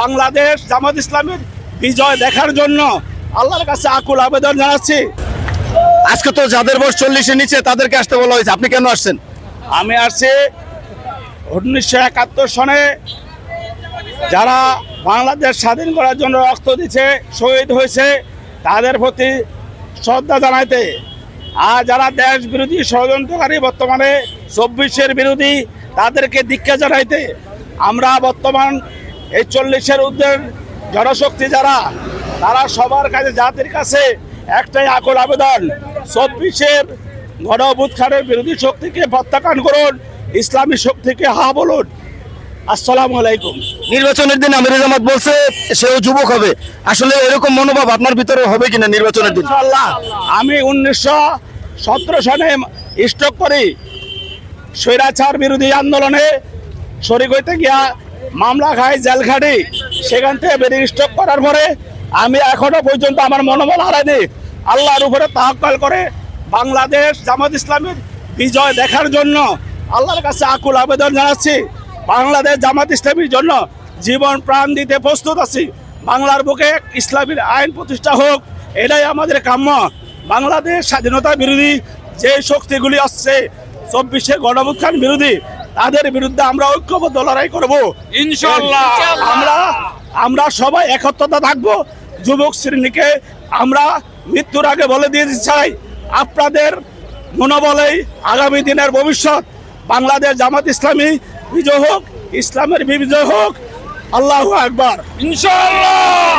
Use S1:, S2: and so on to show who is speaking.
S1: বাংলাদেশ জামাত ইসলামের বিজয় দেখার জন্য আল্লাহর কাছে আকুল আবেদন জানাচ্ছি।
S2: আজকে তো যাদের বয়স 40-এর নিচে তাদেরকে আসতে বলা হয়েছে, আপনি কেন আসছেন?
S1: আমি আসছি 1971 সনে যারা বাংলাদেশ স্বাধীন করার জন্য রক্ত দিচ্ছে, শহীদ হয়েছে, তাদের প্রতি শ্রদ্ধা জানাইতে। আর যারা দেশ বিরোধী ষড়যন্ত্রকারী বর্তমানে 24-এর বিরোধী, তাদেরকে দীক্ষা জানাইতে। আমরা বর্তমান এই 40-এর ঊর্ধ্বের জনশক্তি যারা, তারা সবার কাছে, জাতির কাছে একটাই আকুল আবেদন, 24-এর গণ অভ্যুত্থানের বিরোধী শক্তিকে প্রত্যাখ্যান করুন, ইসলামী শক্তিকে হা বলুন। আসসালামু আলাইকুম।
S2: নির্বাচনের দিন আমির জামাত বলছে সেও যুবক হবে, আসলে এরকম মনোভাব আপনার ভিতরে হবে কিনা নির্বাচনের দিন?
S1: ইনশাআল্লাহ। আমি 1917 সনে স্ট্রোক করি, স্বৈরাচার বিরোধী আন্দোলনে শরিক হইতে গিয়া মামলা খাই, জেল খাটি। সেখান থেকে বেরিয়ে স্ট্রোক করার পরে আমি এখনো পর্যন্ত আমার মনোবল হারাইনি। আল্লাহর উপরে তাওয়াক্কুল করে বাংলাদেশ জামাত ইসলামের বিজয় দেখার জন্য আল্লাহর কাছে আকুল আবেদন জানাচ্ছি। বাংলাদেশ জামাত ইসলামের জন্য জীবন প্রাণ দিতে প্রস্তুত আছি। বাংলার বুকে ইসলামের আইন প্রতিষ্ঠা হোক, এটাই আমাদের কাম্য। বাংলাদেশ স্বাধীনতা বিরোধী যে শক্তিগুলি আসছে, 24-এর গণ অভ্যুত্থান বিরোধী, তাদের বিরুদ্ধে আমরা ঐক্যবদ্ধ লড়াই করব ইনশাআল্লাহ। আমরা সবাই একত্রতা থাকবো। যুবক শ্রেণীকে আমরা মৃত্যুর আগে বলে দিয়ে চাই, আপনাদের মনোবলেই আগামী দিনের ভবিষ্যৎ। বাংলাদেশ জামাত ইসলামী বিজয় হোক, ইসলামের বিজয় হোক। আল্লাহু আকবার। ইনশাআল্লাহ।